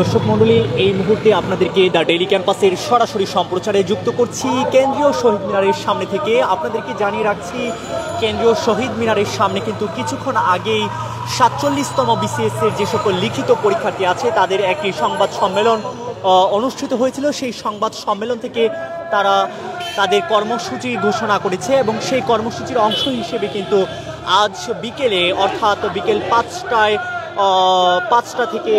দর্শক মণ্ডলী, এই মুহূর্তে আপনাদেরকে দ্য ডেইলি ক্যাম্পাসের সরাসরি সম্প্রচারে যুক্ত করছি কেন্দ্রীয় শহীদ মিনারের সামনে থেকে। আপনাদেরকে জানিয়ে রাখছি, কেন্দ্রীয় শহীদ মিনারের সামনে কিন্তু কিছুক্ষণ আগেই ৪৭তম BCS এর যে সকল লিখিত পরীক্ষার্থী আছে তাদের একটি সংবাদ সম্মেলন অনুষ্ঠিত হয়েছিল। সেই সংবাদ সম্মেলন থেকে তারা তাদের কর্মসূচি ঘোষণা করেছে এবং সেই কর্মসূচির অংশ হিসেবে কিন্তু আজ বিকেলে অর্থাৎ বিকেল ৫টা থেকে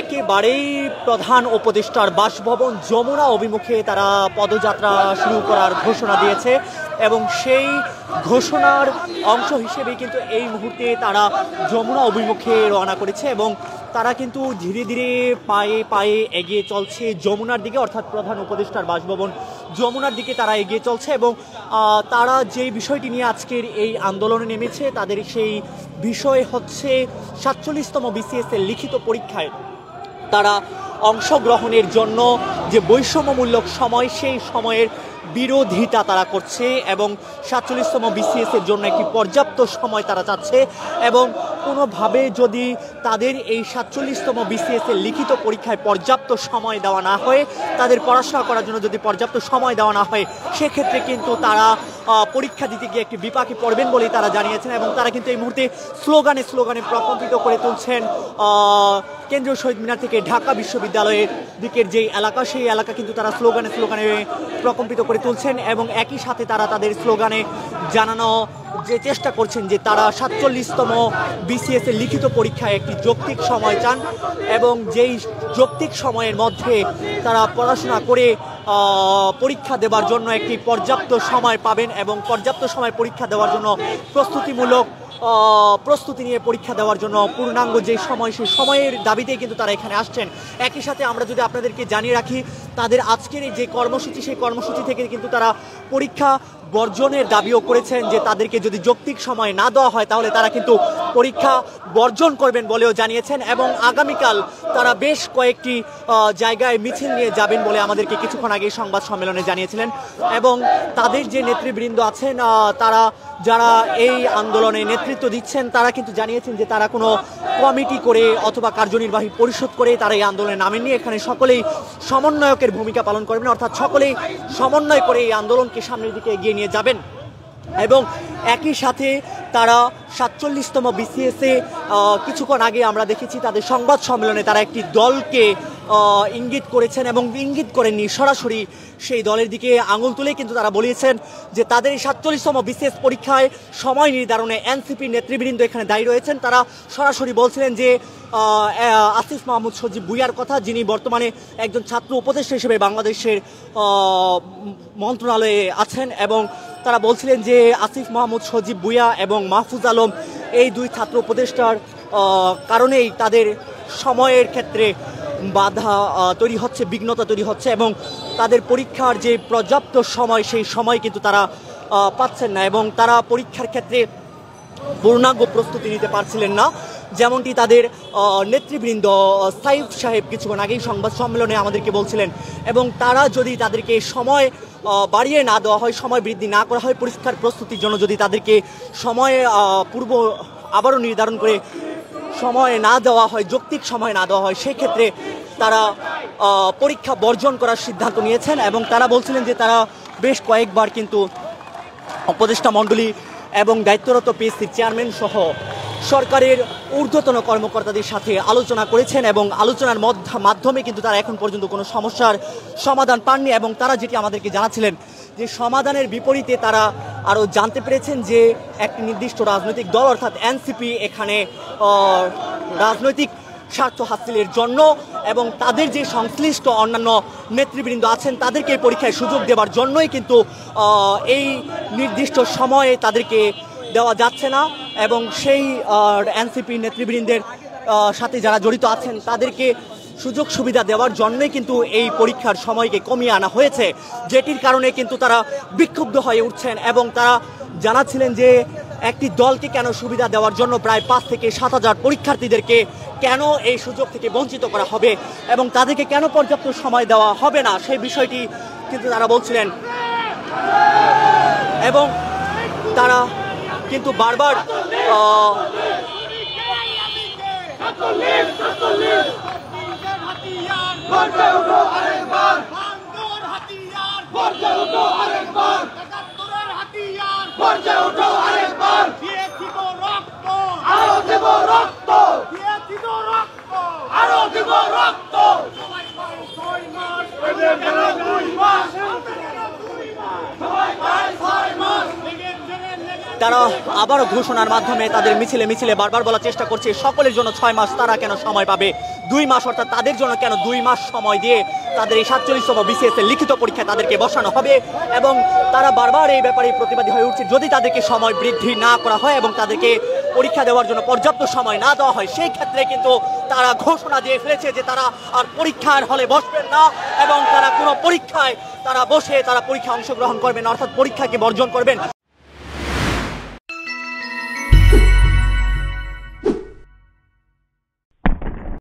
একেবারেই প্রধান উপদেষ্টার বাসভবন যমুনা অভিমুখে তারা পদযাত্রা শুরু করার ঘোষণা দিয়েছে এবং সেই ঘোষণার অংশ হিসেবে কিন্তু এই মুহূর্তে তারা যমুনা অভিমুখে রওনা করেছে এবং তারা কিন্তু ধীরে ধীরে পায়ে পায়ে এগিয়ে চলছে যমুনার দিকে, অর্থাৎ প্রধান উপদেষ্টার বাসভবন যমুনার দিকে তারা এগিয়ে চলছে। এবং তারা যেই বিষয়টি নিয়ে আজকের এই আন্দোলনে নেমেছে তাদের সেই বিষয় হচ্ছে ৪৭তম BCS এর লিখিত পরীক্ষায় তারা অংশগ্রহণের জন্য যে বৈষম্যমূলক সময়, সেই সময়ের বিরোধিতা তারা করছে এবং ৪৭তম BCS এর জন্য একটি পর্যাপ্ত সময় তারা চাচ্ছে এবং কোনোভাবে যদি তাদের এই ৪৭তম BCS এর লিখিত পরীক্ষায় পর্যাপ্ত সময় দেওয়া না হয়, তাদের পড়াশোনা করার জন্য যদি পর্যাপ্ত সময় দেওয়া না হয়, সেক্ষেত্রে কিন্তু তারা পরীক্ষা দিতে গিয়ে একটি বিপাকে পড়বেন বলেই তারা জানিয়েছেন। এবং তারা কিন্তু এই মুহূর্তে স্লোগানে প্রকম্পিত করে তুলছেন কেন্দ্রীয় শহীদ মিনার থেকে ঢাকা বিশ্ববিদ্যালয়ের দিকের যেই এলাকা, সেই এলাকা কিন্তু তারা স্লোগানে প্রকম্পিত করে তুলছেন এবং একই সাথে তারা তাদের স্লোগানে জানানো যে চেষ্টা করছেন যে তারা ৪৭তম BCS এর লিখিত পরীক্ষায় একটি যৌক্তিক সময় চান এবং যেই যৌক্তিক সময়ের মধ্যে তারা পড়াশোনা করে পরীক্ষা দেওয়ার জন্য একটি পর্যাপ্ত সময় পাবেন এবং পর্যাপ্ত সময় পরীক্ষা দেওয়ার জন্য প্রস্তুতি নিয়ে পরীক্ষা দেওয়ার জন্য পূর্ণাঙ্গ যে সময়, সেই সময়ের দাবিতেই কিন্তু তারা এখানে আসছেন। একই সাথে আমরা যদি আপনাদেরকে জানিয়ে রাখি, তাদের আজকের যে কর্মসূচি, সেই কর্মসূচি থেকে কিন্তু তারা পরীক্ষা বর্জনের দাবিও করেছেন যে তাদেরকে যদি যৌক্তিক সময় না দেওয়া হয় তাহলে তারা কিন্তু পরীক্ষা বর্জন করবেন বলেও জানিয়েছেন এবং আগামীকাল তারা বেশ কয়েকটি জায়গায় মিছিল নিয়ে যাবেন বলে আমাদেরকে কিছুক্ষণ আগে সংবাদ সম্মেলনে জানিয়েছিলেন। এবং তাদের যে নেতৃবৃন্দ আছেন, তারা যারা এই আন্দোলনে নেতৃত্ব দিচ্ছেন, তারা কিন্তু জানিয়েছেন যে তারা কোনো কমিটি করে অথবা কার্যনির্বাহী পরিষদ করে তারা এই আন্দোলনে নামেননি। এখানে সকলেই সমন্বয়কের ভূমিকা পালন করবেন, অর্থাৎ সকলেই সমন্বয় করে এই আন্দোলনকে সামনের দিকে এগিয়ে নিয়ে যাবেন। এবং একই সাথে তারা ৪৭তম BCS এ কিছুক্ষণ আগে আমরা দেখেছি তাদের সংবাদ সম্মেলনে তারা একটি দলকে ইঙ্গিত করেছেন এবং ইঙ্গিত করেননি, সরাসরি সেই দলের দিকে আঙুল তুলে কিন্তু তারা বলেছেন যে তাদের এই ৪৭তম BCS পরীক্ষায় সময় নির্ধারণে এনসিপি নেতৃবৃন্দ এখানে দায়ী রয়েছেন। তারা সরাসরি বলছিলেন যে আসিফ মাহমুদ সজীব ভুইয়ার কথা, যিনি বর্তমানে একজন ছাত্র উপদেষ্টা হিসেবে বাংলাদেশের মন্ত্রণালয়ে আছেন এবং তারা বলছিলেন যে আসিফ মাহমুদ সজীব ভুইয়া এবং মাহফুজ আলম, এই দুই ছাত্র উপদেষ্টার কারণেই তাদের সময়ের ক্ষেত্রে বাধা তৈরি হচ্ছে, বিঘ্নতা তৈরি হচ্ছে এবং তাদের পরীক্ষার যে পর্যাপ্ত সময়, সেই সময় কিন্তু তারা পাচ্ছেন না এবং তারা পরীক্ষার ক্ষেত্রে পূর্ণাঙ্গ প্রস্তুতি নিতে পারছিলেন না, যেমনটি তাদের নেতৃবৃন্দ সাইফ সাহেব কিছুক্ষণ আগেই সংবাদ সম্মেলনে আমাদেরকে বলছিলেন। এবং তারা যদি তাদেরকে সময় বাড়িয়ে না দেওয়া হয়, সময় বৃদ্ধি না করা হয়, পরীক্ষার প্রস্তুতির জন্য যদি তাদেরকে সময় পূর্ব আবারও নির্ধারণ করে সময় না দেওয়া হয়, যৌক্তিক সময় না দেওয়া হয়, সেক্ষেত্রে তারা পরীক্ষা বর্জন করার সিদ্ধান্ত নিয়েছেন। এবং তারা বলছিলেন যে তারা বেশ কয়েকবার কিন্তু উপদেষ্টা মণ্ডলী এবং দায়িত্বরত পিএসসির চেয়ারম্যান সহ সরকারের ঊর্ধ্বতন কর্মকর্তাদের সাথে আলোচনা করেছেন এবং আলোচনার মাধ্যমে কিন্তু তারা এখন পর্যন্ত কোনো সমস্যার সমাধান পাননি। এবং তারা যেটি আমাদেরকে জানাচ্ছিলেন যে সমাধানের বিপরীতে তারা আরও জানতে পেরেছেন যে একটি নির্দিষ্ট রাজনৈতিক দল অর্থাৎ এনসিপি এখানে রাজনৈতিক স্বার্থ হাসিলের জন্য এবং তাদের যে সংশ্লিষ্ট অন্যান্য নেতৃবৃন্দ আছেন তাদেরকে এই পরীক্ষায় সুযোগ দেওয়ার জন্যই কিন্তু এই নির্দিষ্ট সময়ে তাদেরকে দেওয়া যাচ্ছে না এবং সেই এনসিপি নেতৃবৃন্দের সাথে যারা জড়িত আছেন তাদেরকে সুযোগ সুবিধা দেওয়ার জন্যই কিন্তু এই পরীক্ষার সময়কে কমিয়ে আনা হয়েছে, যেটির কারণে কিন্তু তারা বিক্ষুব্ধ হয়ে উঠছেন এবং তারা জানাচ্ছিলেন যে একটি দলকে কেন সুবিধা দেওয়ার জন্য প্রায় ৫ থেকে ৭ হাজার পরীক্ষার্থীদেরকে কেন এই সুযোগ থেকে বঞ্চিত করা হবে এবং তাদেরকে কেন পর্যাপ্ত সময় দেওয়া হবে না, সেই বিষয়টি কিন্তু তারা বলছিলেন। এবং তারা কিন্তু বারবার গর্জে ওঠো আরেকবার, বান্দর হাতিয়ার গর্জে ওঠো আরেকবার, ৭১-এর হাতিয়ার গর্জে ওঠো আরেকবার, দিয়েছি গো রক্ত আরো দেব রক্ত, দিয়েছি গো রক্ত আরো দেব রক্ত, সবাই পায় ৬ মাস, এদের কেন ২ মাস, সবাই পায় ৬ মাস। তারা আবারও ঘোষণার মাধ্যমে তাদের মিছিলে মিছিলে বারবার বলার চেষ্টা করছে সকলের জন্য ৬ মাস, তারা কেন সময় পাবে ২ মাস, অর্থাৎ তাদের জন্য কেন ২ মাস সময় দিয়ে তাদের এই ৪৭তম বিসিএস এর লিখিত পরীক্ষায় তাদেরকে বসানো হবে। এবং তারা বারবার এই ব্যাপারে প্রতিবাদী হয়ে উঠছে, যদি তাদেরকে সময় বৃদ্ধি না করা হয় এবং তাদেরকে পরীক্ষা দেওয়ার জন্য পর্যাপ্ত সময় না দেওয়া হয়, সেই ক্ষেত্রে কিন্তু তারা ঘোষণা দিয়ে ফেলেছে যে তারা আর পরীক্ষার হলে বসবেন না এবং তারা কোনো পরীক্ষায় তারা বসে তারা পরীক্ষা অংশগ্রহণ করবেন না, অর্থাৎ পরীক্ষাকে বর্জন করবেন।